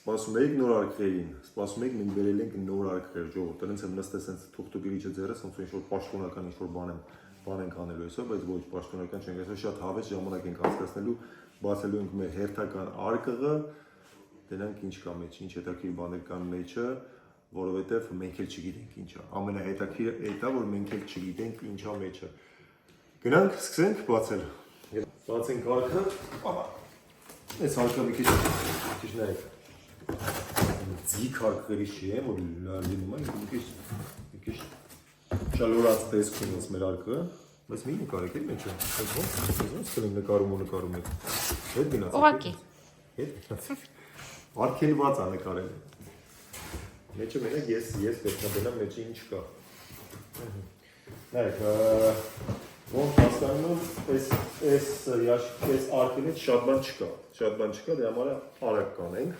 Սպասում եք նոր արկղերին, սպասում եք մենք վերել ենք նոր արկղեր, ժողովուրդ, դրանց եմ նստես հենց թուղթուկիրիչը ձեռս, ոնց ինչ-որ պաշտոնական ինչ-որ բան ենք անելու այսօր, բայց ոչ պաշտոնական չենք, այսօր շատ հավես ժամանակ ենք անցկացնելու, բացելու ենք մեր հերթական արկղը, դրանք ինչ կա մեջ, ինչ հետաքրքիր բաներ կան մեջը, որովհետև մենք էլ չգիտենք ինչա, ամենահետաքրքիրը այդ է, որ մենք էլ չգիտենք ինչա մեջը։ Գնանք, սկսենք բացել։ Բացենք արկղը, այս արկղը մի քիչ նայեք։ Ձիգ արկղերի չի է, որ լինում է, մի քիչ շալորած տեսք ունես մեր արկղը, բայց մի նկարեք էլ մեջը, ոնց կլինի նկարում ու նկարում եք։ Հետ գնացեք։ Ուղղակի։ Հետ գնացեք։ Արկելված է նկարել։ Մեջը մենակ ես պետք է դնամ մեջը ինչ կա։ Նայեք, ոնց հասկանում այս արկելից շատ բան չկա, դրա համար արագ կանենք,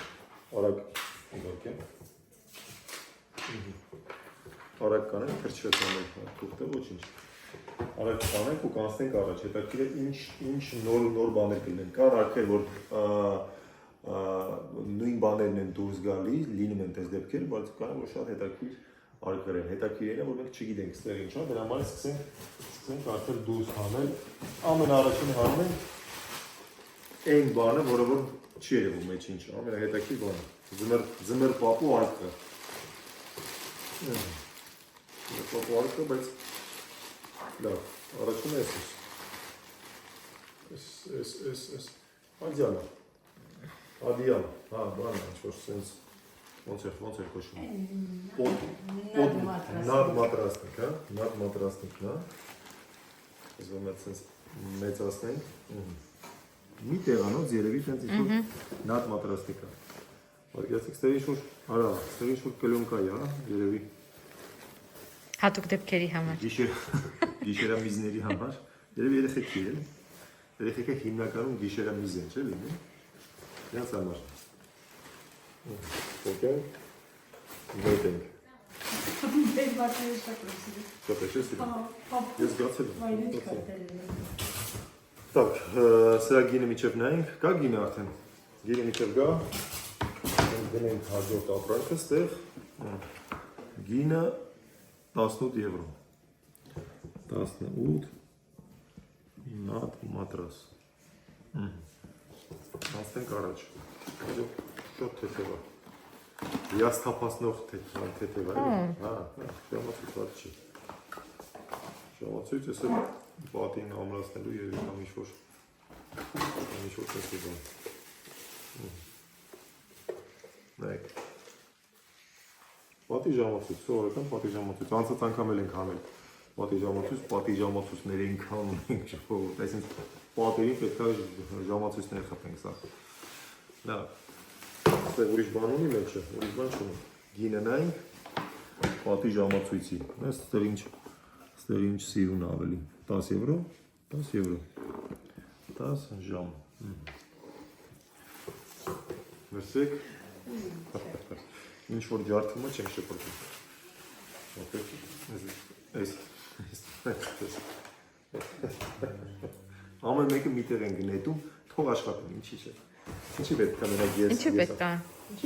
արագ կանենք, քրչվեց անենք թուղթը, ոչինչ, արագ կանենք ու կանցնենք առաջ, հետաքրքիր է ինչ նոր բաներ կլինեն, կան արկղեր, որ նույն բաներն են դուրս գալի, լինում են տես դեպքեր, բայց կան որ շատ հետաքրքիր արկղեր են, հետաքրքիրն է, որ մենք չգիտենք ստեղ ինչա, դրա համար սկսենք արդեն դուրս հանել, ամենաառաջինը հանում ենք այն բանը, որը որ չի երևում մեջ ինչ, ամենահետաքրքիր բանը, ձմեռ պապու արկղը, բայց լավ, առաջինը այս ադյանը, հա, բանը, ինչ-որ սենց, ոնց էր կոշում, նատ մատրասնիկ, հա, նատ մատրասնիկն, հա, զվում է սենց մեծասնենք, մի տեղանոց երևի տենց ինչ-որ նատ մատրասնիկ է, վարգյացիք ստեղ ինչ-որ կլոնկա է, հա, երևի, Հատուկ դեպքերի համար, գիշերամիզների համար, երևի երեխեք չի էլ, երեխեքը հիմնականում գիշերամիզ են, չէ լինի, Նրանց համար։ Ոկենք, նոյտ ենք։ Մեր բացները շատ պրոսիրի։ Շատ է, չես իրում։ Ես գացել եմ։ Так, սրա գինը միջև նայենք, կա գինը արդեն։ Գինը միջև գա, գնենք հաջորդ ապրանքը ստեղ, գինը 18 եվրո։ 18 նատ մատրաս։ Անցնենք առաջ, շատ թեթև է, հիասթափացնող թեթև է, ժամացույց վատ չի, ժամացույց ես էլ պատին ամրացնելու և կամ ինչ-որ թեթև է, նայեք, պատի ժամացույց, սովորական պատի ժամացույց, անցած անգամ էլ ենք հանել պատի ժամացույցներ ենք հանում ենք ժողովուրդ, այսինք պատերին պետք է ժամացույցներ խփենք սա։ Լավ, ստեղ ուրիշ բան ունի մեջը, ուրիշ բան չունի։ Գինը նայենք պատի ժամացույցի, ստեղ ինչ սիրուն ավելի, 10 եվրո, 10 եվրո, 10 ժամ։ Վերցեք, ինչ որ ջարդում է չենք շպրտում։ Ամեն մեկը միտեղ են գնետում, թող աշխատեն, ինչի չէ։ Ինչի պետք է մենակ ես։ Ինչի պետք է,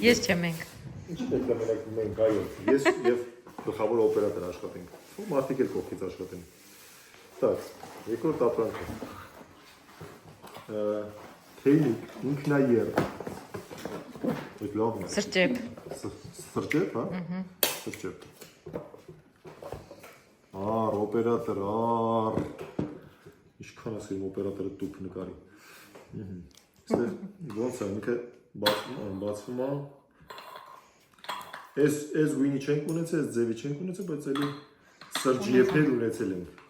ես չեմ ենք։ Ինչի պետք է մենակ մենք, այո, ես և գլխավոր օպերատոր աշխատենք, ու մարդիկ էլ կողքից աշխատեն։ Так, երկրորդ ապրանքը։ Թեյնիկ, ինքնաեր։ Այդ լավն է։ Սրճեպ։ Սրճեպ, հա։ Սրճեպ։ Ար, օպերատոր, ար, ինչքան ասեմ օպերատորը տուփ նկարի, ստեղ ոնց է, ինքը բացվում է, այս գույնի չենք ունեցել, այս ձևի չենք ունեցել, բայց էլի սրճ եփեր ունեցել ենք,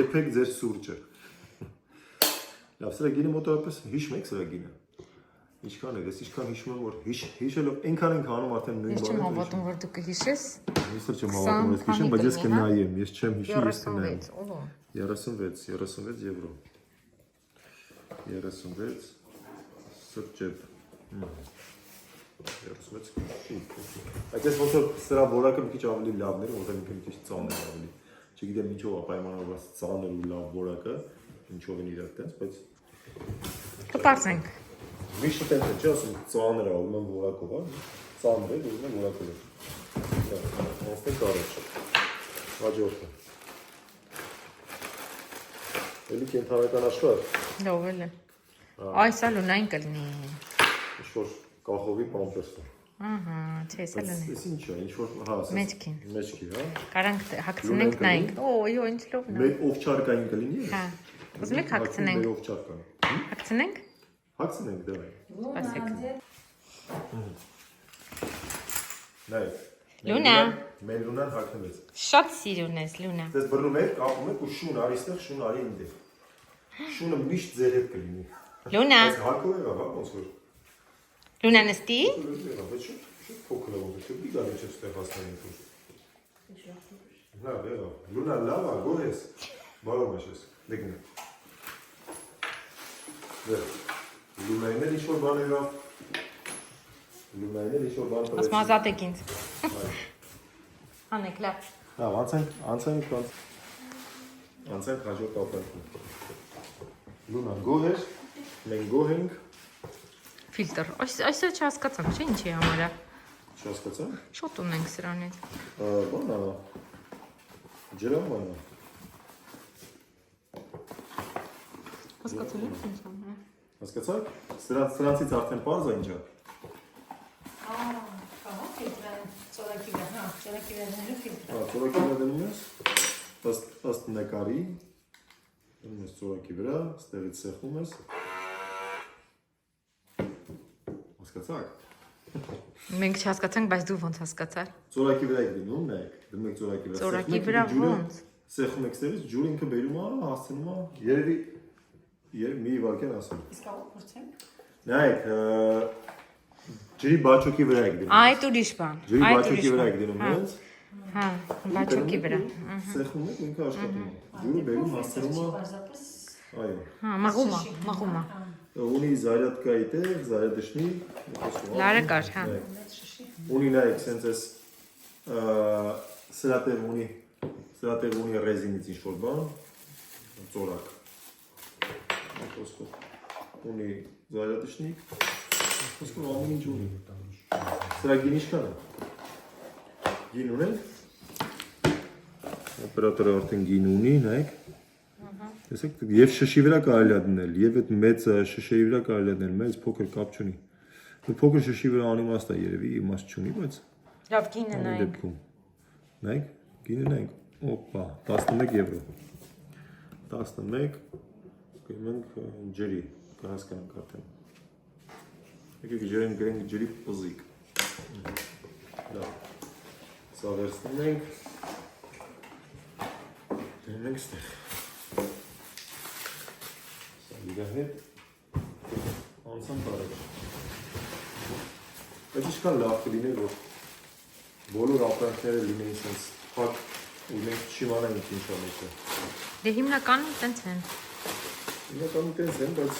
եփեք ձեր սուրճը, լավ, սրա գինը մոտավորապես, հիշում եք սրա գինը, ինչքան է, ես ինչքան հիշում եմ, որ հիշելով, այնքան ենք հանում արդեն նույն Ես չեմ հավատում, որ դու կհիշես, Ես չեմ հավատում, ես կհիշեմ, բայց ես կնայեմ, ես չեմ հիշի, ես կնայեմ 36 եվրո 36 սրճեպ 36 Այդ ես ոնց որ սրա որակը մի քիչ ավելի լավն էր, ոնց որ մի քիչ ծանր ավելի Չգիտեմ ինչով է պայմանավորված ծանր ու լավ որակը, ինչով են իրար տենց, բայց կպարզենք Միշտ տենց է, չի ասում ծանր է, ուզում եմ որակով, հա։ Ծանր է, ուզում եմ որակով։ Անցնենք առաջ։ Հաջորդը։ Էլի կենթանական աշխարհ։ Լավ էլ է։ Այս էլ ունայն կլինի։ Ինչ-որ կախովի պամպերսը։ Ահա, չէ, սա լունի։ Էս ինչ է, ինչ-որ, հա, Մեջքին։ Մեջքի, հա։ Կարանք հագցնենք նայենք։ Օ, ինչ լավն է։ Մեր ovçarkային կլինի։ Հա։ Ուզում եք հագցնենք։ Մեր ovçarkan։ Հագցնենք։ Հագցնենք, դե։ Սպասեք։ Նայ։ Լունա։ Մեր Լունան հագնվեց։ Շատ սիրուն ես, Լունա։ Դες բռնում եք, կապում եք ու շուն արի ստեղ, շուն արի ինձ։ Շունը միշտ ձեր հետ կլինի։ Լունա։ Այս հակով եղավ, հա, ոնց որ։ Լունա նստի։ Եղավ, շատ փոքր է ոնց որ մի գալի չէ ստեղ հասնային դուր։ Նա եղավ։ Լունա լավ է, գոհ ես։ Բարով ես։ Դեգնի։ Դե։ Լունային էլ ինչ-որ բան եղավ։ Լունային էլ ինչ-որ բան Ասում ազատեք ինձ։ Անեք, լավ։ Հա, անցանք հաջորդ ապրանքին։ Լունա գոհ էր, մենք գոհ ենք։ Ֆիլտր։ Այսը չհասկացամ, չէ՞ ինչի համար է։ Չհասկացա։ Շոտ ունենք սրանից։ Բանա։ Ջրամանա։ Հասկացել եք ինչ համար։ Հասկացաք։ Սրանցից արդեն պարզ է ինչա։ Ծորակի վրա, հա, ծորակի վրա դնելու ֆիլտր։ Հա, ծորակի վրա դնում ես, ըստ նկարի, դնում ես ծորակի վրա, ստեղից սեղմում ես։ Հասկացաք։ Մենք չհասկացանք, բայց դու ոնց հասկացար։ Ծորակի վրա եք դնում, նայեք, դնում եք ծորակի վրա։ Ծորակի վրա ոնց։ Սեղմում եք ստեղից, ջուրը ինքը բերում է, հասցնում է, երևի մի վարկյան ասում։ Իսկ ավ փորձենք։ Նայեք, ջրի բաչոկի վրա եք դնում։ Այդ ուրիշ բան։ Ջրի բաչոկի վրա եք դնում, հենց։ Հա, բաչոկի վրա։ Սեղմում եք, ինքը աշխատում է։ Ջուրը բերում, հասցնում է։ Պարզապես Այո։ Հա, մաղում է։ Ունի զարյատկայի տեղ, զարյադշնի։ Լարը կար, հա։ Ունի նայեք, սենց էս սրատեղ ունի ռեզինից ինչ-որ բան, ծորակ։ Ունի զարյադշնիկ, խոսքով ամեն ինչ ունի։ Սրա գին ինչքան է։ Գին ունենք։ Օպերատորը արդեն գին ունի, նայեք։ Տեսեք, եւ շշի վրա կարելի է դնել, եւ այդ մեծ շշերի վրա կարելի է դնել, մեծ փոքր կապ չունի։ Ու փոքր շշի վրա անիմաստ է երևի, իմաստ չունի, բայց Լավ գինը նայենք։ Նայեք, գինը նայենք։ Օպա, 11 եվրո։ 11 գնանք ջրի, կհասկանանք արդեն։ Եկեք ջրեն գրենք ջրի պզիկ։ Լավ։ Սա վերցնում ենք։ Դնենք ստեղ։ Իրա հետ անցանք առաջ։ Բայց ինչքան լավ կլիներ, որ բոլոր ապրանքները լինեին սենց փակ ու մենք չիմանայինք ինչ է մեկը։ Դե հիմնականում տենց են։ Հիմնականում տենց են, բայց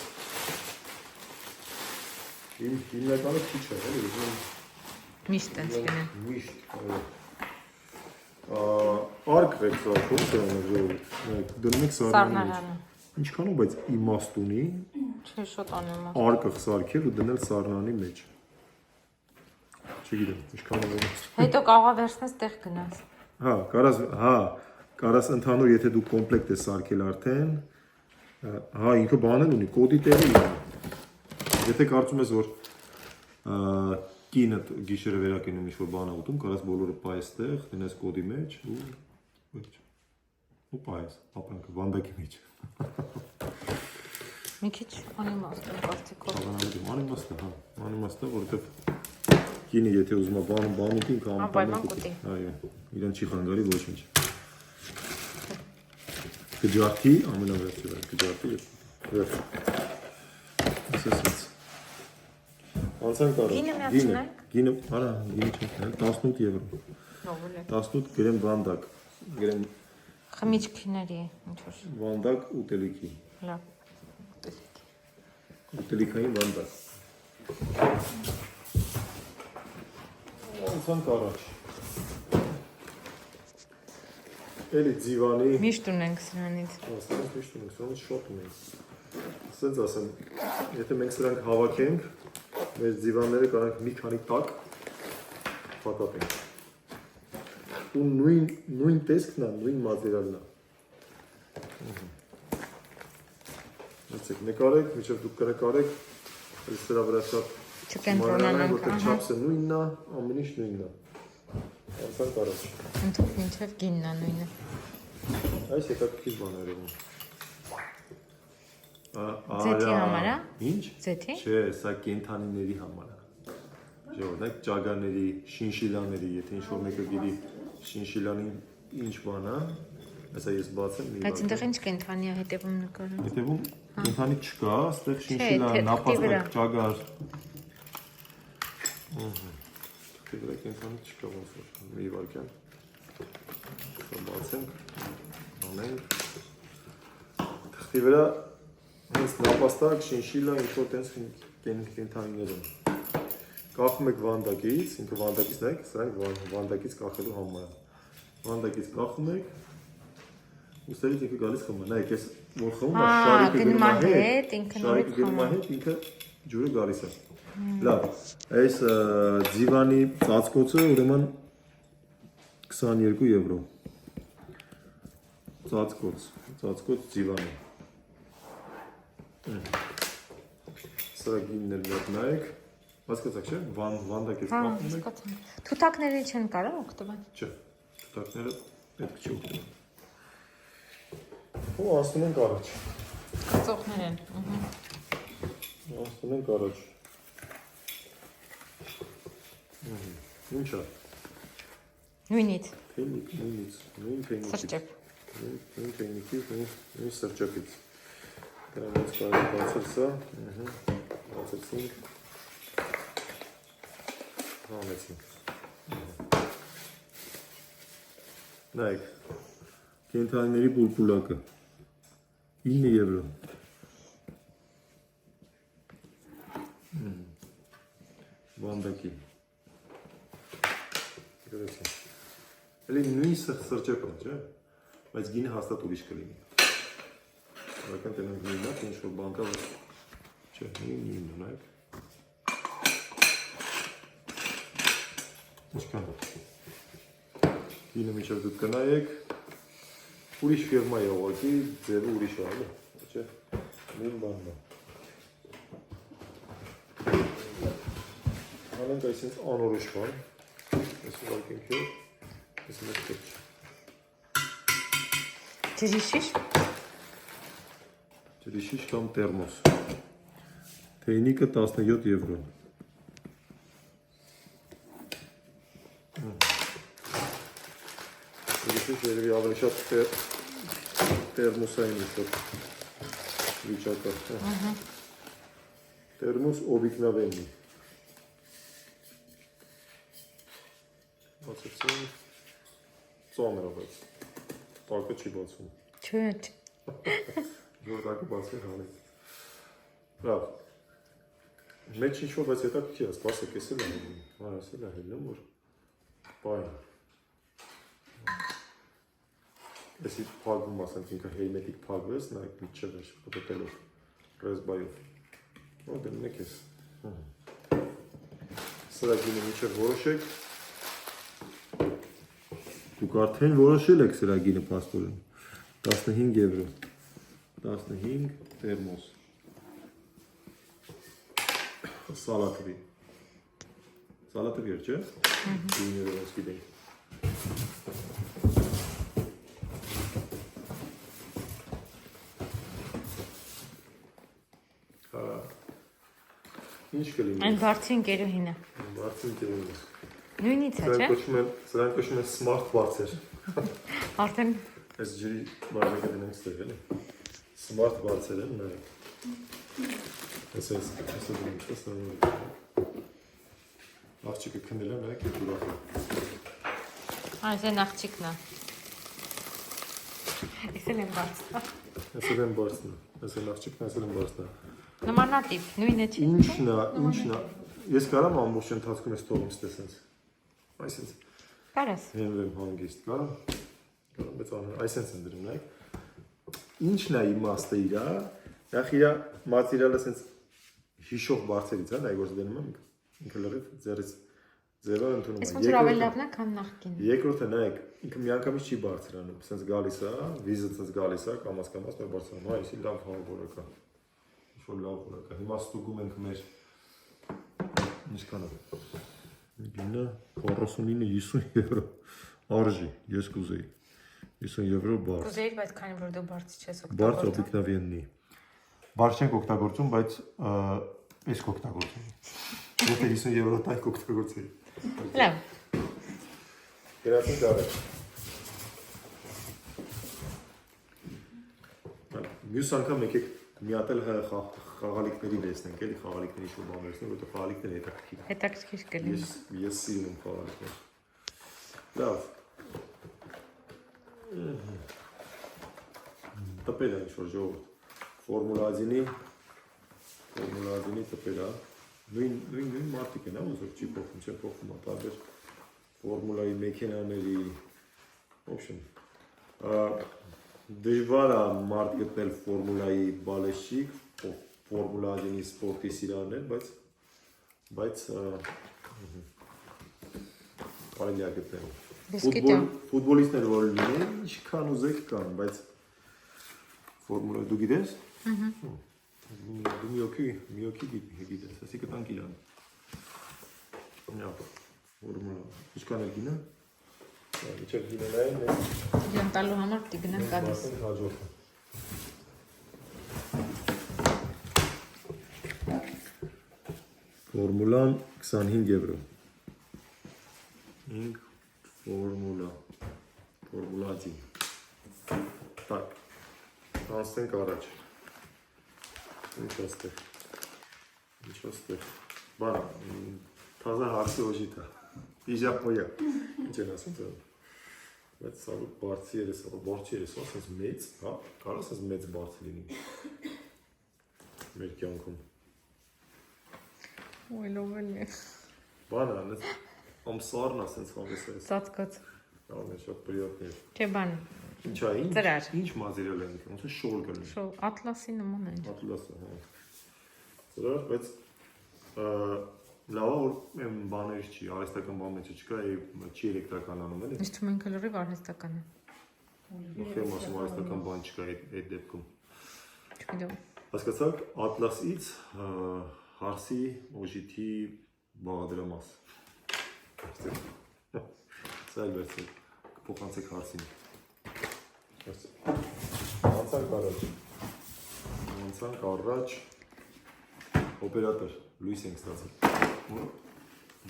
հիմնականը քիչ է, էլի, ուզում Միշտ տենց կնեն։ միշտ, արկ ռեքսալ, ոնց է ժողովուրդ, դնում եք սառնարանը։ Սառնարանը։ Ինչքանով, բայց իմաստ ունի Չէ, շոտ անում է։ արկը սարքել ու դնել սառնանի մեջ։ Չգիտեմ, ինչքանով է։ Հետո կարող վերցնես տեղ գնաս։ Կարաս ընդհանուր, եթե դու կոմպլեկտ ես սարքել արդեն, հա, ինքը բան էլ ունի, կոդի տեղը ունի։ Եթե կարծում ես, որ կինը գիշերը վերակենում ինչ-որ բան է ուտում, կարաս բոլորը պայես տեղ, դնես կոդի մեջ ու վերջ։ Ու պայես, ապրանքը վանդակի մեջ։ Մի քիչ անիմաստ է կարծիքով։ Անիմաստ է, հա, անիմաստ է, որովհետև կինը եթե ուզում է բան ուտի, ինքը Անպայման կուտի։ Այո, իրեն չի խանգարի ոչ ինչ։ Կջարդի, ամենավերջը վրա, կջարդի վերջ։ Ասես։ Անցանք առաջ։ Գինը միացնենք։ Գինը, արա, գինը չենք նայել, 18 եվրո։ Լավ է։ 18 գրեմ վանդակ, գրեմ Խմիչքների ինչ-որ։ վանդակ ուտելիքի։ Լավ։ Ուտելիքային վանդակ։ Անցանք առաջ։ Էլի ձիվանի։ Միշտ ունենք սրանից։ Ասենք միշտ ունենք, սրանից շոտ ունենք։ ասենց ասեմ, եթե մենք սրանք հավաքենք, մեր ձիվանները կարող մի քանի տակ փակապենք։ Ու նույն տեսքն է, նույն մատերիալն է։ Դուք նկարեք, մինչև դուք կնկարեք, սրա վրա շատ Չկենտրոնանանք, որտեղ չափսը նույնն է, ամեն ինչ նույնն է։ Անցանք առաջ։ Ընդհանուր մինչև գինն է նույնը։ Այս հետաքրքիր բան է երևում։ Ձեթի համար է։ Ինչ։ Ձեթի։ Չէ, սա կենթանիների համար է։ Ժողովուրդ, ճագարների, շինշիլաների, եթե ինչ-որ մեկը գիտի շինշիլանի ինչ բան է, այսա ես բացեմ մի Բայց այնտեղ ինչ կենթանի է հետևում նկարը։ Հետևում կենթանի չկա, այստեղ շինշիլա, նապաստակ, ճագար։ Թղթի վրա կենթանի չկա ոնց որ մի վարքյան։ Սա բացենք, անենք։ Թղթի վրա հենց նապաստակ, շինշիլա, ինչ-որ տենց կենթանիներ են։ Կախում եք վանդակից, ինքը վանդակից նայեք, սրանք վանդակից կախելու համար է։ Վանդակից կախում եք, ուստերից ինքը գալիս խմում է, նայեք, ես որ խմում է, շարիկը գնում է հետ, շարիկը գնում է հետ, ինքը ջուրը գալիս է։ Լավ, այս ձիվանի ծածկոցը ուրեմն 22 եվրո։ Ծածկոց ձիվանի։ Սրա գիններ մեկ նայեք, հասկացաք չէ, վանդակից կախում եք։ Թութակները չեն կարող օգտվել։ Չէ, թութակները պետք չի օգտվել։ Ու անցնում ենք առաջ։ Կծողներ են։ Անցնում ենք առաջ։ Ինչ է։ Նույնից։ Թեյնիկ, նույնից, նույն թեյնիկից։ Սրճեպ։ Նույն թեյնիկից, նույն սրճեպից։ Դրանց կարող է բացել սա։ Բացեցինք։ Հանեցինք։ Նայեք, կենթանիների պուլպուլակը 9 եվրո։ Վանդակի։ Գրեցին։ Էլի նույն սրճեպն է, չէ՞, բայց գինը հաստատ ուրիշ կլինի։ Որքան տենանք նույնն է, ինչ-որ բան կա, չէ, նույնն է, նայեք։ Ինչքան։ Գինը մինչև դուք կնայեք, ուրիշ ֆիրմա է ուղղակի, ձևը ուրիշ է, չէ՞, նույն բանն է։ Անենք այսինչ անորոշ բան, ես ուղարկենք հետ, ես մեկ պետք չի։ Ջրիշիշ։ Ջրիշիշ կամ տերմոս։ Թեյնիկը 17 եվրո։ Ջրիշիշ երևի ավելի շատ տերմոսային ինչ-որ վիճակը։ Տերմոս օբիկնավենի։ Բացեցին, ծանր է, բայց տակը չի բացում։ Չէ։ Որ տակը բացվի հանեք։ Լավ, մեջ ինչ-որ, բայց հետաքրքիր է, սպասեք, ես էլ է հելնում, ես էլ է հելնում, որ պայն։ Եսի պագվում ասենք ինքը հերմետիկ պագվես, նայք միջև էր, պտոտելով, ռեզբայով։ Որ դննեք ես։ Սրա գինը միջև որոշեք։ Դուք արդեն որոշել եք սրա գինը պաստորեն։ 15 եվրո։ 15 տերմոս։ Սալատվի։ Սալատվի էր, չէ՞։ Գինները ոնց գիտենք։ Ինչ կլինի։ Այն բարձի ընկերուհին է։ Բարձի ընկերուհին է։ Նույնից է, չէ՞։ Սրանք կոչվում են smart բարձեր։ Արդեն Այս ջրի բաժակը դնենք ստեղ էլի։ Smart բարձեր են, նայեք։ Այս դրում չես նայում։ Աղջիկը քնել է, նայեք, և ուրախ է։ այս են աղջիկն է։ Ես էլ եմ բարձ։ Այս էլ են բարձն է։ Այս են աղջիկն, այս էլ են բարձն է։ Նմանատիպ, նույնը չի։ Ինչն է։ Ես կարամ ամբողջ ընթացքում ես տողում ստեսենց։ Այսինչ։ Կարաս։ Հենվեմ հանգիստ, կարամ։ Կարամ, բայց այսենց են դրում, նայեք։ Ինչն է իմաստը իրա, Նախ իր մատերիալը sense հիշող բարձերից է, նայ գործ դնում եմ ինքը լրիվ ձերից ձևը ընդունում Ես ոնց որ ավելի լավն է, քան նախկին։ Երկրորդը նայեք, ինքը միանգամից չի բարձրանում, sense գալիս է, վիզը sense գալիս է, կամաց մեր բարձրանում, այ էսի լավ որակ է։ Ինչ-որ լավ որակ է։ Հիմա ստուգում ենք մեր ինչքան է։ Գինը 49-50 եվրո արժի, ես կուզեի 50 եվրո բարձ։ Կուզեիր, բայց քանի որ դու բարձ չես Բարձ օգտագործում։ օբիկնավեննի։ Բարձ չենք օգտագործում, բայց ես կօգտագործեմ։ Եթե 50 եվրո տայ կօգտագործեի։ Լավ։ Գրացին դարը։ Մյուս անգամ եկեք մի հատ էլ խաղալիքների լեսնենք, էլի խաղալիքների շուտ բան լեսնենք, որտեղ խաղալիքները հետաքրքիր են։ Հետաքրքիր կլինի։ Ես սիրում եմ խաղալիքներ։ Լավ։ Տպել է ինչ-որ ժողովուրդ։ Ֆորմուլա 1-ի տպել է։ Նույն մարդիկ են, ուզոր չի փոխում, չեն փոխում, տարբեր ֆորմուլայի մեքենաների, ոբշեն, դժվար է մարդ գտնել ֆորմուլայի բալեշիկ, ֆորմուլա 1-ի սպորտի սիրահարներ, բայց կարելի է գտնել։ Ֆուտբոլիստներ որ լինեն, ինչքան ուզեք կան, բայց ֆորմուլա դու գիտես։ Դու մի օքի գիտես, ասի կտանք իրան։ Ֆորմուլա, ինչքան է գինը։ Իչեք գինենային է։ Իրան տալու համար պիտի գնանք գալիս։ Ֆորմուլան 25 եվրո։ 5 ֆորմուլա 1։ Так, անցնենք առաջ։ Ինչ ոստեղ։ Բան, թազա հարցի օժիտա։ Իժապոյա։ Ինչ են ասում դա։ Բայց սա բարձի երես, ասես մեծ, հա, կարող ասես մեծ բարձ լինի։ Մեր կյանքում։ Ոյ լովելի։ Բանը, ամսարն ասենց հավես է։ Ծածկած։ Ալն է շատ պրիոտնի է։ Չէ բան։ Ինչա, ինչ մատերիալ է ինքը, ոնց է շոր գալի։ Շո ատլասի նման է։ Ատլասը, հա։ Ծրար, բայց լավա որ բաներ չի, արհեստական բան մեջ չկա, չի էլեկտրական անում էլի։ Իսկ մենք լրիվ արհեստական է։ Ոխեմ ասում արհեստական բան չկա այդ դեպքում։ Չգիտեմ։ Հասկացաք, ատլասից հարսի օժիթի բաղադրամաս։ Սա էլ վերցեք, կփոխանցեք հարսին։ Անցանք առաջ օպերատոր Լուիս ենք ստացել։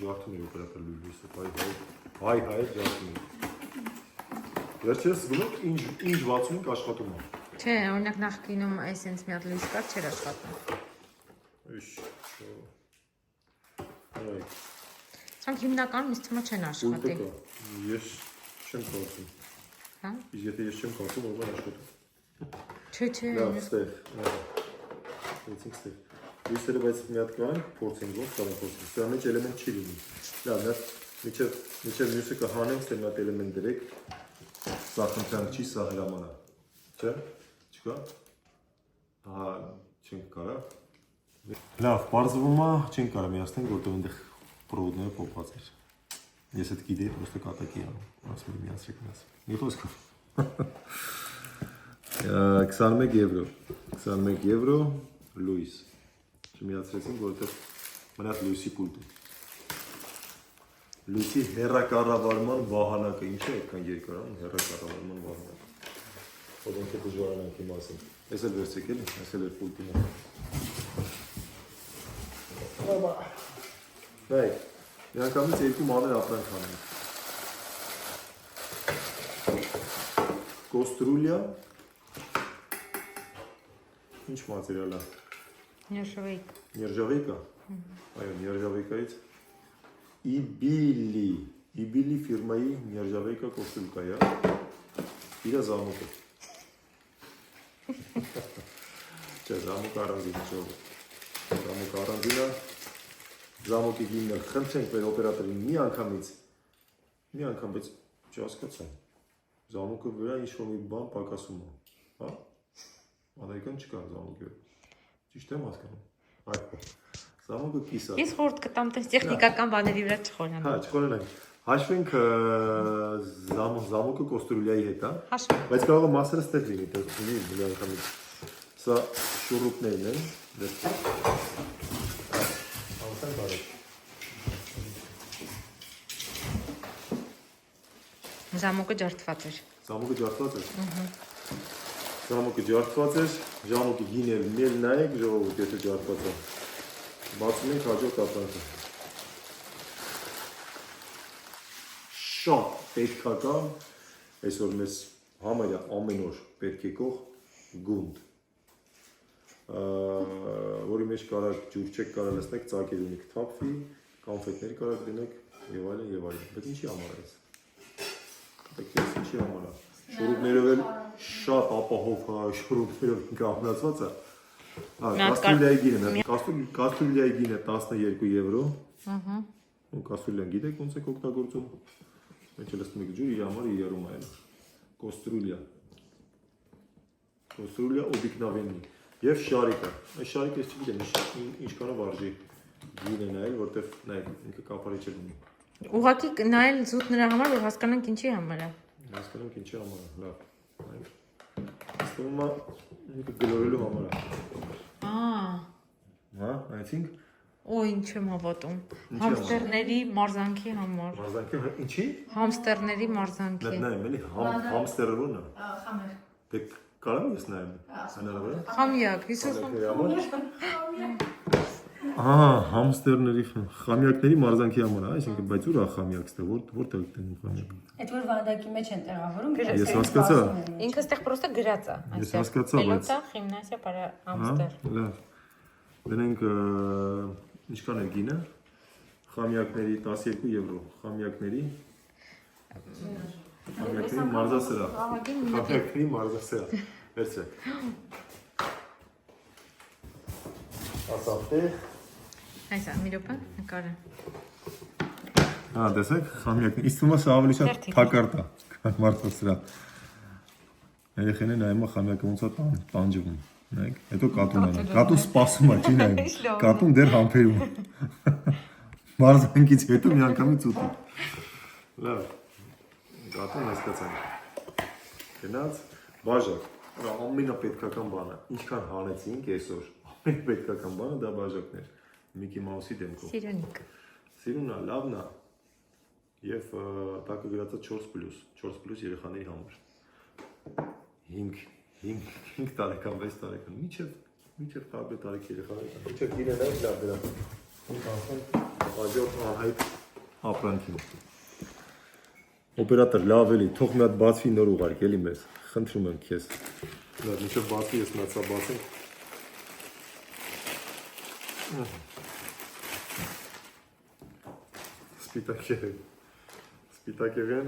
Ջարդում էր օպերատոր Լուիսը, հայ ջարդում էր։ Վերջերս զգում ինչ 65 աշխատում է։ Չէ, օրինակ նախկինում այսենց մի հատ լույս կար չէր աշխատում։ Սրանք հիմնականում ինձ թվում է չեն աշխատի։ Ես չեմ կարծում։ Հա։ Իսկ եթե ես չեմ կարծում, ով է աշխատում։ Չէ։ Լավ, ստեղ։ Եկեք ստեղ։ Լույսերը բայց մի հատ կան, փորձենք ոնց կարող փորձենք։ Սրա մեջ էլեմենտ չի լինի։ Լավ, միջև մյուսը կհանենք, թե մի հատ էլեմենտ դրեք։ Սա խնդրանք չի, սա հրաման է։ Չէ՞։ Չկա։ Ահա, չենք կարա։ Լավ, բարձվում է, չենք կարա միացնենք, որտեղ այնտեղ պրովոդները փոփած էր։ Ես այդ գիտեի, պրոստը կատակի անում, ասում եմ միացրեք մեզ։ Մի խոսքով։ 21 եվրո, 21 եվրո, լույս։ Չմիացրեցինք, որտեղ մնաց լույսի պուլտը։ Լույսի հեռակառավարման վահանակը, ինչ է այդքան երկար անում, հեռակառավարման վահանակը։ Ոնց է դժվարանանքի մասին։ Ես էլ վերցեք էլի, ես էլ էր պուլտին եմ։ Նայեք, միանգամից երկու մանր ապրանք անենք։ Կոստրուլյա, ինչ մատերիալ է։ Նержավեյկա։ Նержավեյկա։ Այո, նержավեյկայից Իբիլի ֆիրմայի նержավեյկա կոստրուլկա է։ Իրա զամուկը։ Չէ, զամուկը առանձին է ժողովուրդ։ Զամուկը առանձին է։ Զամուկի գինը խնդրենք մեր օպերատորին մի անգամ, բայց չհասկացա։ Զամուկը վրա ինչ-որ մի բան պակասում է, հա։ Անայքան չկա զամուկի վրա։ Ճիշտ եմ հասկանում։ Այո։ Զամուկը կիսա։ Ես խորտ կտամ տես տեխնիկական բաների վրա չխորանամ։ Հա, չխորենանք։ Հաշվենք զամուկը կոստրուլյայի հետ, հա։ Հաշվենք։ Բայց կարող է մասերը ստեղ լինի, դες ունի մի անգամից։ Սա շուրուպներն են, դες։ Անցան բարի։ Ժամուկը ջարդված էր։ Զամուկը ջարդված է։ Ժամուկը ջարդված է, ժամուկի գիներն էլ նայեք, ժողովուրդ, եթե ջարդված է։ Բացում ենք հաջորդ ապրանքը։ Շատ պետքական, այսօր մեզ համարյա ամեն օր պետք է կող գունդ, որի մեջ կարակ ջուր չեք կարող լսնեք, ծակեր ունի կթափվի, կոնֆետներ կարակ դնեք եւ այլն, բայց ինչի համար է այս։ Դեքես ինչի համար է։ Շուրուպներով էլ շատ ապահով շուրուպներով կապնացված է։ Կաստրուլյայի գինը, կաստրուլյայի գինը 12 եվրո։ Ահա։ Ու կաստրուլյան գիտեք ոնց է օգտագործում։ Մենք լսում ենք ջուրը իր համար իրարում է։ Կաստրուլյա։ Կաստրուլյա օբիկնավենի։ Եվ շարիկը։ Այս շարիկը ես չգիտեմ ինչքանով արժի գինը նայել, որտեվ նայեք ինքը կապարիչ է լինի։ Ուղղակի նայել զուտ նրա համար, որ հասկանանք ինչի համար է։ Հասկանանք ինչի համար է, լավ։ Ստումա ինքը գլորելու համար է։ Հա, այսինքն Օ, ինչ եմ հավատում։ Համստերների մարզանքի համար։ մարզանքի ինչի։ Համստերների մարզանքի։ Նայեմ, էլի համստերը ո՞րն է։ Խամեր։ Դե կարող եմ ես նայեմ։ Հնարավոր է։ Խամյակ, Հիսուս։ Համստերների խամյակների մարզանքի համար է, այսինքն բայց ուր է խամյակը, որտեղ դնում խամյակը։ Այդ որ վանդակի մեջ են տեղավորում։ Ես հասկացա։ Ինքը ստեղ պրոստը գրած է։ Ես հասկացա, բայց Պելոտա, խիմնասիա, para համստեր։ Լավ։ Դնենք ինչքան է գինը։ Խամյակների 12 եվրո, խամյակների մարզասրա։ Խամյակների մարզասրա։ Վերցրեք։ Ասացե։ Այսա, մի րոպե, նկարը։ Հա, տեսեք, խամյակն իսկ թվում է սա ավելի շատ թակարդ է, քան մարզասրա։ Երեխեները նայում են խամյակը ոնց է տանջվում, նայեք, հետո կատուն են։ Կատուն սպասում է, չի նայում։ Կատուն դեռ համբերում է։ Մարզանքից հետո մի անգամից ուտի։ Լավ։ Կատուն հասկացանք։ Գնաց բաժակ։ Ամենապետքական բանը, ինչքան հանեցինք այսօր, ամենապետքական բանը դա բաժակն էր։ Միկի Մաուսի դեմքով։ Սիրունիկ։ Սիրունն է, լավն է։ Եվ տակը գրած է 4+ երեխաների համար։ 5 տարեկան, 6 տարեկան, միջև տարբեր տարիքի երեխաներ կան։ Միջև իրեն այդ լավ դրա։ Մենք անցանք հաջորդ անհայտ ապրանքին։ Օպերատոր, լավ էլի, թող մի հատ բացվի նոր ուղարկ էլի մեզ։ Խնդրում եմ քեզ։ Լավ, միջև բացվի ես մնացա բացենք։ Սպիտակեղեն,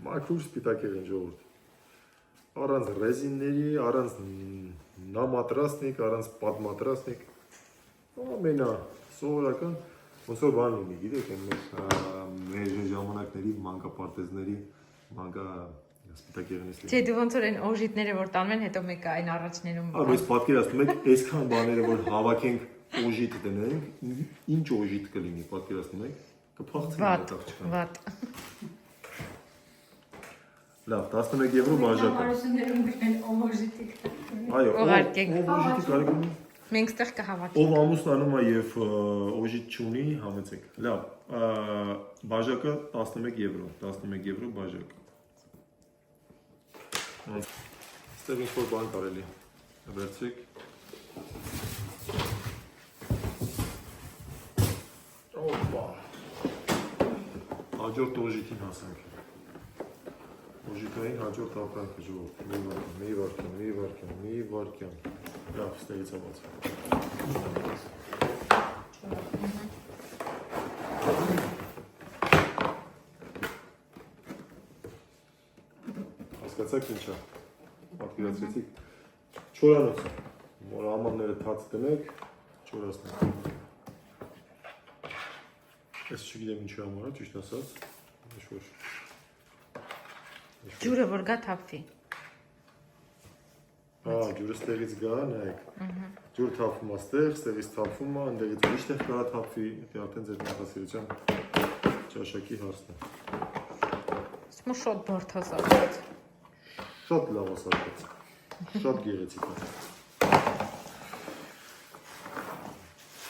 մաքուր սպիտակեղեն ժողովուրդ։ Առանց ռեզինների, առանց նամատրասնիկ, առանց պատմատրասնիկ, ամենա սովորական ոնց որ բան լինի, գիտեք, մեր ժամանակների մանկապարտեզների մանկա սպիտակեղենից լինի։ Չէ, դու ոնց որ այն օժիտները որ տանում են, հետո մեկը այն առաջներում։ Բայց պատկերացնում եք, այսքան բաները որ հավաքենք օժիտ դնենք, ինչ օժիտ կլինի, պատկերացնում եք, կփախցնի այդ աղջկան։ Վատ։ Լավ, 11 եվրո բաժակը։ Բարուսներում գտեն օժիտիկ։ Այո, Ուղարկենք։ օժիտի կարելի է։ Մենք ստեղ կհավաքենք։ Ով ամուսնանում է եւ օժիտ չունի, համեցեք։ Լավ, բաժակը 11 եվրո բաժակ։ Ստեղ ինչ որ բան կարելի է։ Վերցրեք։ Օպա։ Հաջորդ օժիտին հասանք։ Օժիտային հաջորդ ապրանքը ժողովուրդ։ Մի վարքյան։ Լավ, ստեղից է բացվում։ Հասկացաք ինչա։ Պատկերացրեցիք։ Չորանոց։ Որ ամանները թաց տնեք, չորացնեք։ Ես չգիտեմ ինչի համար է, ճիշտ ասած։ Ինչ-որ Ջուրը որ գա թափվի։ ջուրը ստեղից գա, նայեք։ Ջուրը թափվում է ստեղից թափվում է, այնտեղից ուրիշտեղ կարա թափվի, դա արդեն ձեր նախասիրության ճաշակի հարցն է։ Սա շոտ բարդ հասարակած։ Շատ լավ ասած։ Շատ գեղեցիկ է։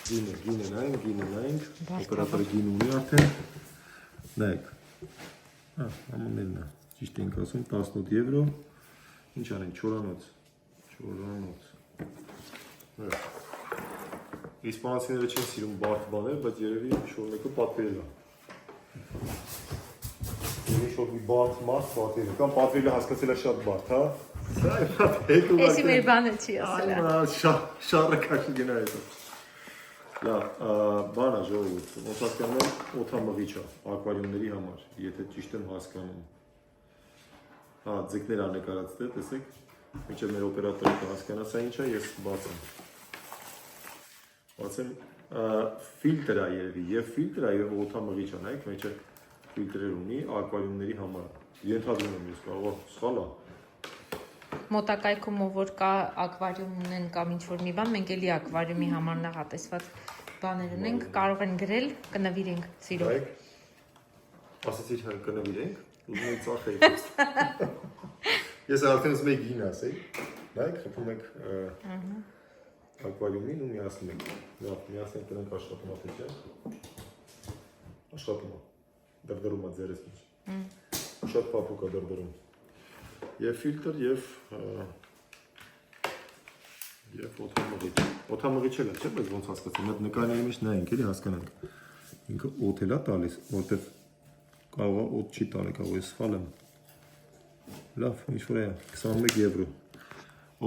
Գինը նայենք, օպերատորը գին ունի արդեն։ Նայեք։ Ամանելն է, ճիշտ ենք ասում 18 եվրո։ Ինչ անենք, չորանոց։ Իսպանացիները չեն սիրում բարդ բաներ, բայց երևի շոր մեկը պատվիրել է։ Երևի շոր մի բարդ մարդ պատվիրել է, կամ պատվիրելը հասկացել է շատ բարդ, հա։ Էսի մեր բանը չի ասել։ Շարը կաշի գնա հետո։ Լավ, բան է ժողովուրդ, ոնց հասկանում եմ, օդամղիչ է ակվարիումների համար, եթե ճիշտ եմ հասկանում։ Հա, ձկներ անեկարած դե, տեսեք, մինչև մեր օպերատորը կհասկանա, սա ինչ է, ես բացեմ, ֆիլտր է երևի, և ֆիլտր է, և օդամղիչ է, նայեք, մեջը ֆիլտրեր ունի ակվարիումների համար, ենթադրում եմ ես կարող, սխալ է։ Մոտակայքում ով որ կա ակվարիում ունեն կամ ինչ-որ մի բան, մենք էլի ակվարիումի համար նախատեսված բաներ ունենք, կարող են գրել, կնվիրենք սիրով։ Նայեք, ասացիր կնվիրենք, ուզում եք ծախեիք։ Ես արդեն ուզում եք գին ասեի, նայեք, խփում եք ակվարիումին ու միացնում եք, միացնենք տնենք աշխատում ատեջը, աշխատում է, դրդրում է ձերես միջ, շատ պապուկ է դրդրում, և ֆիլտր, և օդամղիչ էլ է, չէ, բայց ոնց հասկացեմ, այդ նկարների մեջ նայենք, էլի հասկանանք, ինքը օդ էլ է տալիս, որտև կարող է օդ չի տալի, կարող է սխալ եմ, լավ, ինչ-որ է, 21 եվրո,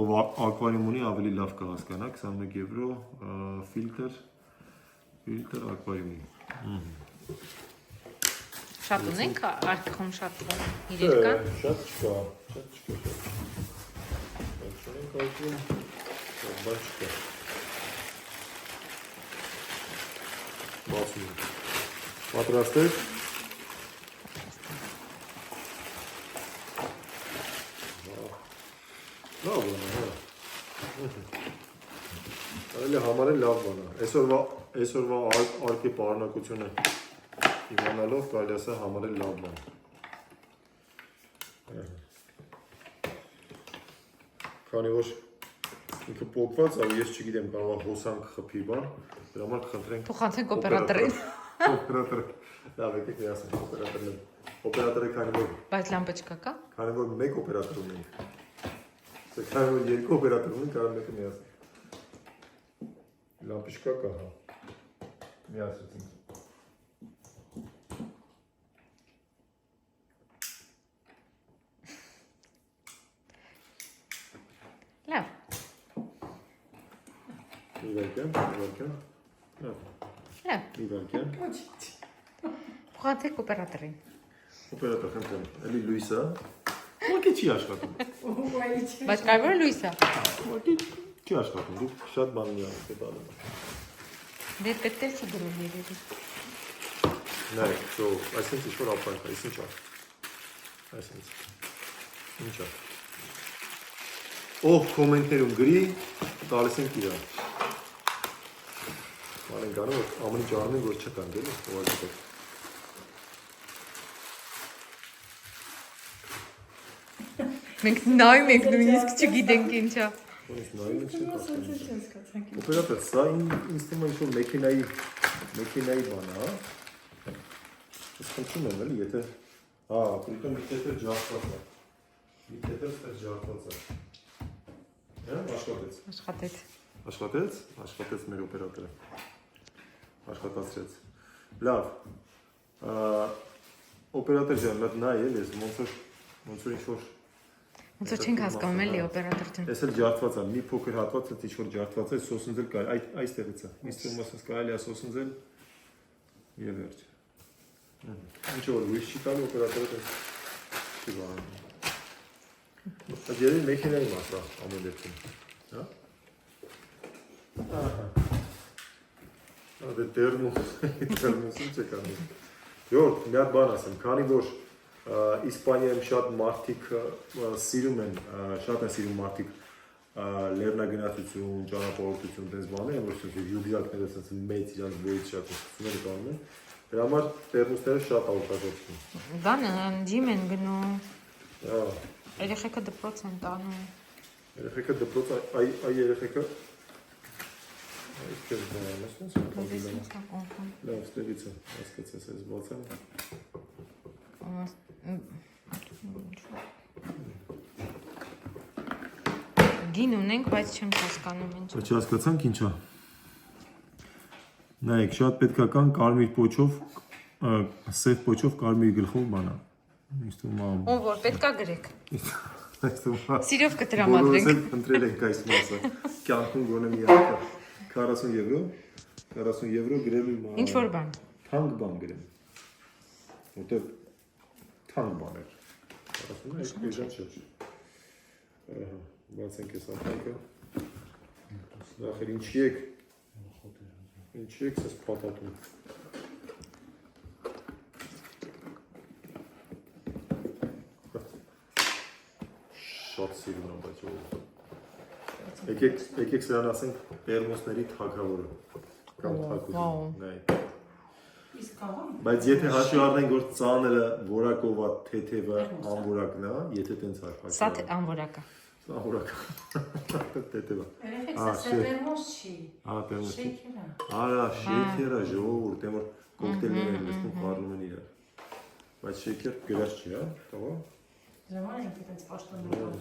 ով ակվարիում ունի ավելի լավ կհասկանա, 21 եվրո, ֆիլտր ակվարիումի։ Շատ ունենք, արկղում շատ իրեր կան։ Շատ չկա, չունենք արկղում, բան չկա։ Բացում ենք, պատրաստեք։ Լավ բան է, հա։ Այլ համարել լավ բան է, այսօրվա արկի պարունակությունը իմանալով կարելի ասա համարել լավ բան։ Քանի որ ինքը պոկված է, ես չգիտեմ կարող է հոսանք խփի բան, դրա համար կխնդրենք Թող խնդրենք օպերատորին։ Օպերատորը, լավ եկեք միասին օպերատորին։ Օպերատորը քանի որ Բայց լամպոչկա կա։ քանի որ մեկ օպերատոր ունենք։ Քանի որ երկու օպերատոր ունենք, կարող մեկը միասին։ Լամպոչկա կա, հա։ Միասին։ Լավ։ Իվարկյան։ Լավ։ Իվարկյան։ Խնդրեք օպերատորին։ Օպերատոր խնդրեմ, էլի լույսը։ Ուղղակի չի աշխատում։ Բայց կարևորը լույսը։ Ուղղակի չի աշխատում, դուք շատ բան միանք եք անում։ Դե պետք է չի գրում երևի։ Նայեք, շո, այսինքն ինչ-որ ապրանք է, ինչ է։ Այսինքն։ Ինչ է։ Ով կոմենտներում գրի, տալիս ենք իրան։ Ման ենք անում, ամեն ինչ անում ենք, որ չտանք, էլի, ուղղակի պետք։ Մենք նայում ենք նույնիսկ չգիտենք ինչա։ Ոնց նայում ենք չենք հասկանում։ Օպերատոր, սա ինձ թվում է ինչ-որ մեքենայի բան է, հա։ Ես խնդրում եմ, էլի, եթե հա, պրիտոմ մի տետր ջարդված է։ Մի տետր ստեղ ջարդված է։ Հա, աշխատեց։ Աշխատեց։ Աշխատեց մեր օպերատորը։ Աշխատացրեց։ Լավ։ Օպերատոր ջան, լավ նայ էլ ես ոնց որ ինչ-որ Ոնց որ չենք հասկանում էլի օպերատոր ջան։ Էս էլ ջարդված է, մի փոքր հատված է, ինչ-որ ջարդված է, սոսնձել կա, այստեղից է։ Ինձ թվում է, կարելի է սոսնձել եւ վերջ։ Ինչ որ լույս չի տալու օպերատորը չի բանում։ Այդ երևի մեքենայի մասը ամեն դեպքում, հա։ Ահա։ Դերնուսին չեք անում։ Յորդ, մի հատ բան ասեմ, քանի որ Իսպանիայում շատ մարդիկ սիրում են, շատ են սիրում մարդիկ լեռնագնացություն, ճանապարհորդություն, դες բաներ, որ յուբիակները ասած մեծ իրան ոյց շատ ցուցումներ կանում են։ Դրա համար տերմոսները շատ օգտագործվում։ Դա նանջիմ են գնում։ Հա, Երեխեքը դպրոց են տանում։ երեխեքը դպրոց այ երեխեքը այստեղ բանալն է, լավ, ստեղից է, հասկացես, ես բացեմ։ Գին ունենք, բայց չեմ հասկանում ինչ։ Չհասկացանք ինչա։ Նայեք, շատ պետքական կարմիր պոչով, սև պոչով կարմիր գլխով բանա։ Ինձ թվում է։ Ով որ պետքա գրեք։ Ինձ թվում է։ Սիրով կտրամադրենք։ Բոլորս ընտրել ենք այս մասը։ Կյանքում գոնե մի անգամ 40 եվրո, 40 եվրո գրելու մա։ Ինչ որ բան։ Թանկ բան գրեմ։ Որտեղ թանկ բան էր։ 40 էժան չէ։ Ահա, բացենք այս ապրանքը։ Նախ ինչի եք։ Ինչի եք ես պատատում։ Շատ սիրուն եմ, բայց ով։ Եկեք սրան ասենք տերմոսների թագավորը կամ թագուհին, նայ։ Իսկ կարող եմ։ Բայց եթե հաշվի առնենք, որ ծանրը որակով է, թեթևը անորակն է, եթե տենց հաշվի։ Սա անորակա։ Սա անորակ։ Թեթևը։ Երեխեք սա տերմոս չի։ Տերմոս չի։ Շեյքերա։ Արա, շեյքերը ժողովուրդ, դեմ որ կոկտեյլներ են լսում, խառնում են իրար։ Բայց շեյքեր գրած չի, հա, տղա։ Ժամանակ ենք այդպես պաշտոններ։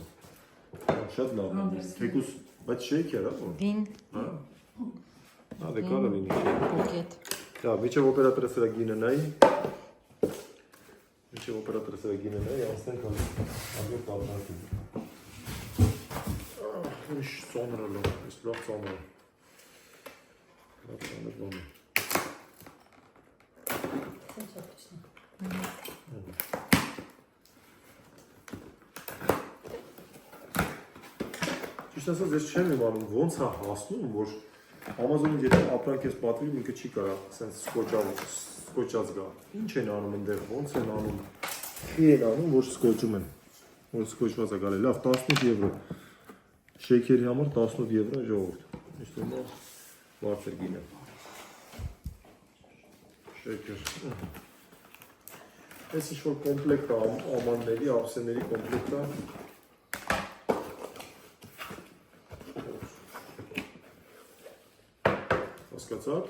Շատ լավ։ Թեկուս, բայց շեյքեր, հա։ Վին, Հա։ Հա, դե կարող լինի։ բուկետ։ Դա, միջև օպերատորը սրա գինը նայի։ Միջև օպերատորը սրա գինը նայի, անցնենք ամբողջ ապրանքին։ Ինչ ծանր է լավ, այս լավ ծանր է։ Լավ ծանր բան է։ Ճիշտ ասած, ես չեմ իմանում ոնց է հասնում, որ Amazon-ում եթե ապրանք ես պատվիրում, ինքը չի կարա սենց սկոչած գա։ Ինչ են անում այնտեղ, ոնց են անում։ Չի են անում, որ սկոչում են։ Որ սկոչված է գալի։ Լավ, 18 եվրո։ Շեյքերի համար 18 եվրո ժողովուրդ։ Իշտ ումա բարձր գին է։ Շեյքեր։ Այս ինչ-որ կոմպլեկտ է, ամանների, ափսեների կոմպլեկտ է։ Հասկացաք։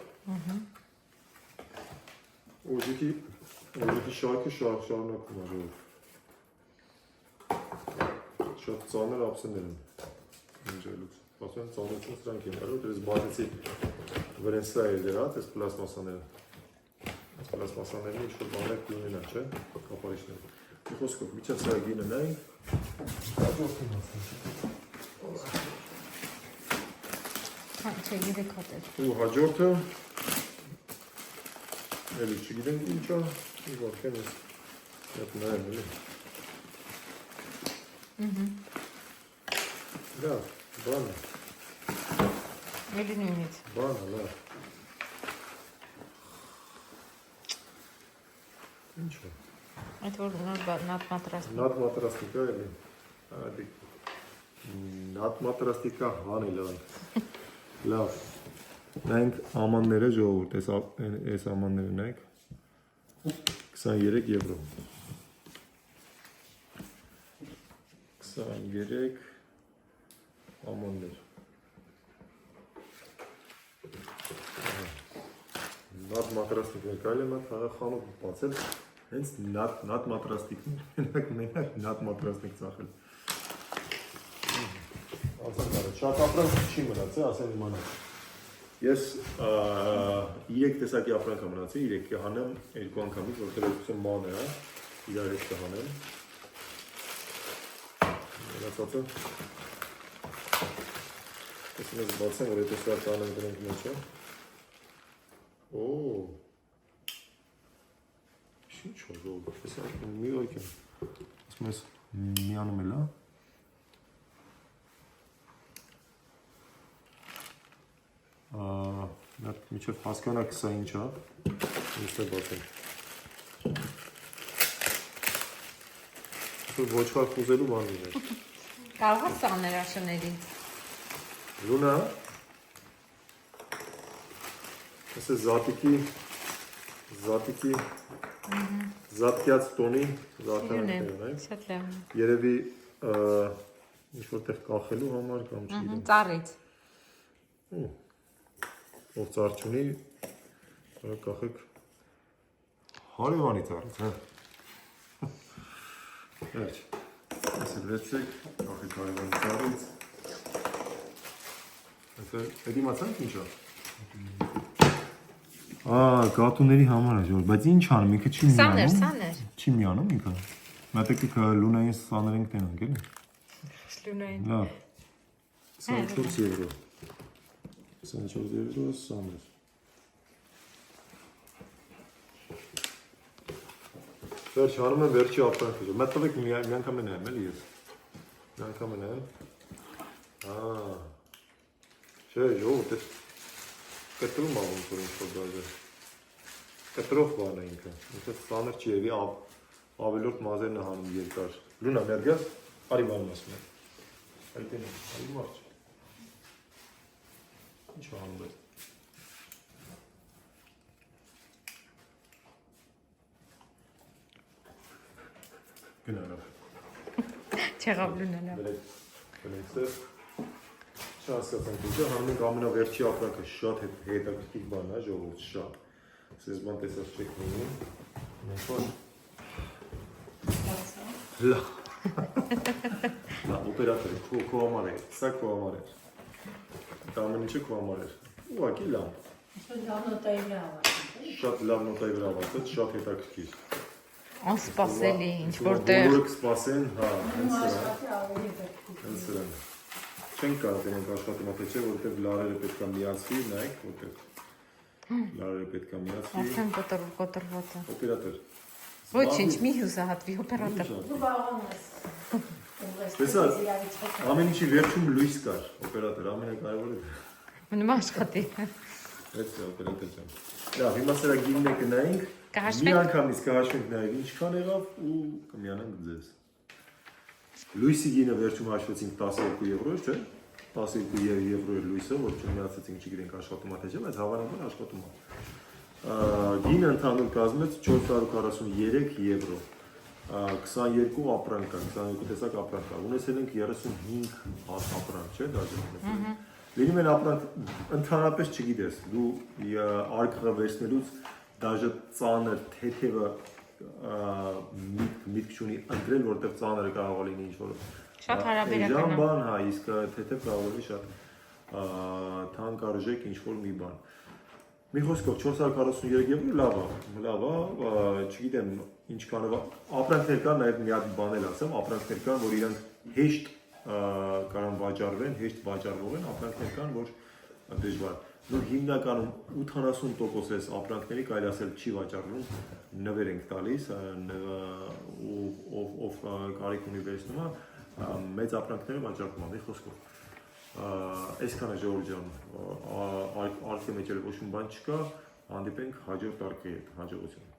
Օժիկի շարքը շարունակում է ժողովուրդ։ Շատ ծանր ափսեներ են։ Ինջելուց։ Ասում եմ ծանրություն սրանք են արել, դες բացեցի վրեն սա էր դրա, դες պլաստմասաները։ Այս պլաստմասաներն ինչ-որ բաներ կունենա, չէ՞, կապարիչներ։ Մի խոսքով, միջև սա գինը նայենք։ Հա, չէ, 3 հատ էր։ Ու հաջորդը էլի չգիտենք ինչ է, իվարքեն ես հետ նայեմ էլի։ Լավ, բան է, Էլի նույնից։ բան է, լավ։ Ինչ է։ Այդ որ նատ մատրասն։ Նատ մատրաստիկա էլի։ Նատ մատրաստիկա հանել այն։ Լավ։ Նայենք ամանները ժողովուրդ, այս ամանները նայեք։ 23 եվրո։ 23 ամաններ։ Նատ մատրաստիկներ կարելի է մատ խանութ բացել, հենց նատ մատրաստիկներ, մենակ նատ մատրաստիկ ծախել։ Շատ ապրանք չի մնաց, ասեմ իմանալ։ Ես 3 տեսակի ապրանք մնացի, 3 կհանեմ 2 անգամից, որտեղ երկուսը ման է, իրար հետ կհանեմ։ Մնացածը։ Ես մեզ բացեմ, որ եթե սրա տանեմ դրանք մեջը։ Օ։ Ինչ է ժողովուրդ, ես մի ոք եմ։ Ասում ես միանում էլ, հա։ Միջև հասկանաք սա ինչ է, ինչ է բացել։ Ոչխար խուզելու բան լիներ։ Կարող է սաներ աշների։ Լունա։ Ասես զատիկի զատկյաց տոնի զատանքներն են։ Շատ լավ։ Երևի ինչ որտեղ կախելու համար կամ չգիտեմ։ Ծառից։ Ով ծառ չունի, կախեք հարևանի ծառից, հա։ Վերջ։ Այսը վերցեք, կախեք հարևանի ծառից։ Այսը իմացանք ինչ է։ Կատուների համար է ժողովուրդ, բայց ինչ անում, ինքը չի միանում։ Սաներ։ Չի միանում ինքը։ Մատեկիկ լունային սաներ ենք տենանք, էլի։ Լունային։ Լավ։ 24 եվրո։ 24 եվրո սաներ։ Վերջ, հանում եմ վերջի ապրանքը ժողովուրդ։ Մետ տվեք մի անգամ է նայեմ, էլի ես։ Մի անգամ է նայեմ։ Չէ, ժողովուրդ, ես կտրում աղում որ ինչ-որ բազը։ Կտրով բան է ինքը։ Ինքը սաներ չի եվի ավելորդ մազերն է հանում երկար։ Լունա, մերգաս, արի բանում ասում եմ։ Այդեն եմ, արի մարդ չէ։ Ինչ հանում է։ Գնալավ։ Չեղավ լունալավ։ Բնեցես։ Չհասկացանք ինչը, հանում ենք ամենավերջի ապրանքը շատ հետաքրքիր բան է, ժողովուրդ, շատ։ Սես բան տեսած չեք լինում։ Նեքոր։ Լավ։ Լավ, օպերատոր, քո համար է, սա քո համար է։ Դա ամեն ինչը քո համար է։ Ուղղակի լավ։ Շատ լավ նոտայի վրա ավարտած, շատ հետաքրքիր։ Անսպասելի, ինչ որտեղ։ Բոլորը կսպասեն, հա, հենց սրան։ Չենք կարող դրանք աշխատում ապե չէ, որովհետև լարերը պետք է միացվի, նայեք, որտեղ լարերը պետք է միացվի։ Արդեն կոտրված է։ Օպերատոր։ Ոչինչ, մի հուսահատվի օպերատոր։ Տեսած, ամեն ինչի վերջում լույս կար, օպերատոր, ամենակարևորը։ Մնում աշխատի։ Այդ է օպերատոր ջան։ Լավ, հիմա սրա գինն է գնայինք։ Կհաշվենք։ Մի անգամից կհաշվենք նաև ինչքան եղավ ու կմիանանք ձեզ։ Լույսի գինը վերջում հաշվեցինք 12 եվրո, չէ՞։ 12 եվրո էր լույսը, որ չմիացեցինք, չգիտենք աշխատում է թե չէ, բայց հավանաբար աշխատում է։ Գինը ընդհանուր կազմեց 443 եվրո։ 22 ապրանք կա, 22 տեսակ ապրանք կա։ Ունեցել ենք 35 ապրանք, չէ՞, դաժան։ Լինում են ապրանք ընդհանրապես չգիտես, դու արկղը վերցնելուց դաժե ծանր թեթևը միտք չունի ընտրել, որտեղ ծանրը կարող է լինի ինչ-որ Շատ հարաբերական է։ բան, հա, իսկ թեթև կարող է շատ թանկարժեք ինչ-որ մի բան։ Մի խոսքով 443 եվրո լավ է, չգիտեմ ինչքանով ապրանքներ կան, նաև մի հատ բան էլ ասեմ, ապրանքներ կան, որ իրանք հեշտ կարան վաճառվեն, հեշտ վաճառվող են, ապրանքներ կան, որ դժվար։ Նու հիմնականում 80% էս ապրանքների կարելի ասել չի վաճառվում, նվեր ենք տալիս, ով կարիք ունի վերցնում է, մեծ ապրանքները վաճառվում է, մի խոսքով։ Այսքան է ժողովուրդ ջան, արկի մեջ էլ ոչ մի բան չկա, հանդիպենք հաջորդ արկի հետ, հաջողություն։